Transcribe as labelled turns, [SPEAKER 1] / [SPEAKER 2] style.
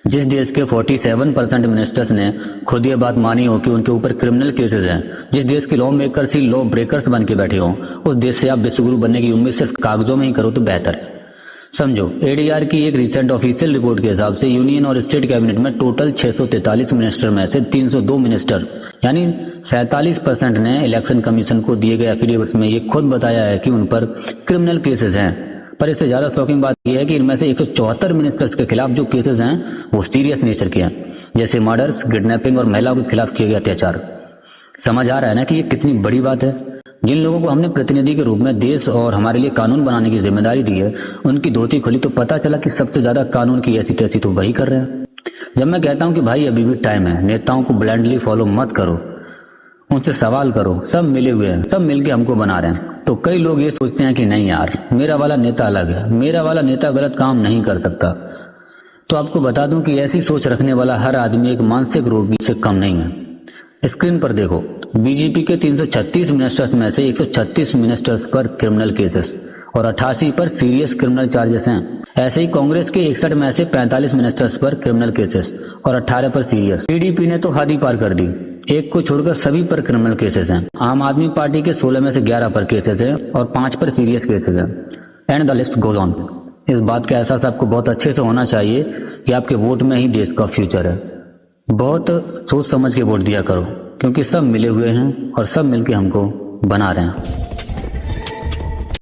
[SPEAKER 1] जिस देश के 47% मिनिस्टर्स ने खुद ये बात मानी हो कि उनके ऊपर क्रिमिनल केसेस हैं, जिस देश के लॉ मेकर्स ही लॉ ब्रेकर्स बन के बैठे हो, उस देश से आप विश्वगुरु बनने की उम्मीद सिर्फ कागजों में ही करो तो बेहतर है। समझो, एडीआर की एक रिसेंट ऑफिशियल रिपोर्ट के हिसाब से यूनियन और स्टेट कैबिनेट में टोटल 643 मिनिस्टर में से 302 मिनिस्टर यानी 47% ने इलेक्शन कमीशन को दिए गए एफिडेविट्स में ये खुद बताया है कि उन पर क्रिमिनल केसेस हैं। पर इससे ज्यादा शॉकिंग बात यह है कि इनमें से 174 मिनिस्टर्स के खिलाफ जो केसेस हैं वो सीरियस नेचर के हैं, जैसे मर्डर्स, किडनैपिंग और महिलाओं के खिलाफ किए गए अत्याचार। समझ आ रहा है ना कि ये कितनी बड़ी बात है। जिन लोगों को हमने प्रतिनिधि के रूप में देश और हमारे लिए कानून बनाने की जिम्मेदारी दी है, उनकी धोती खुली तो पता चला कि सबसे ज्यादा कानून की ऐसी तैसी तो वही कर रहे हैं। जब मैं कहता हूं कि भाई अभी भी टाइम है, नेताओं को ब्लाइंडली फॉलो मत करो, उनसे सवाल करो, सब मिले हुए हैं, सब मिलके हमको बना रहे हैं, तो कई लोग ये सोचते हैं कि नहीं यार, मेरा वाला नेता अलग है, मेरा वाला नेता गलत काम नहीं कर सकता। तो आपको बता दूं कि ऐसी सोच रखने वाला हर आदमी एक मानसिक रोगी से कम नहीं है। स्क्रीन पर देखो, बीजेपी के 336 मिनिस्टर्स में से 136 मिनिस्टर्स पर क्रिमिनल केसेस और 88 पर सीरियस क्रिमिनल चार्जेस हैं। ऐसे ही कांग्रेस के 61 में से 45 मिनिस्टर्स पर क्रिमिनल केसेस और 18 पर सीरियस। टीडीपी ने तो हद ही पार कर दी, एक को छोड़कर सभी पर क्रिमिनल केसेस हैं। आम आदमी पार्टी के 16 में से 11 पर केसेस हैं और 5 पर सीरियस केसेस हैं। And the list goes on. इस बात का एहसास आपको बहुत अच्छे से होना चाहिए कि आपके वोट में ही देश का फ्यूचर है। बहुत सोच समझ के वोट दिया करो, क्योंकि सब मिले हुए हैं और सब मिलके हमको बना रहे हैं।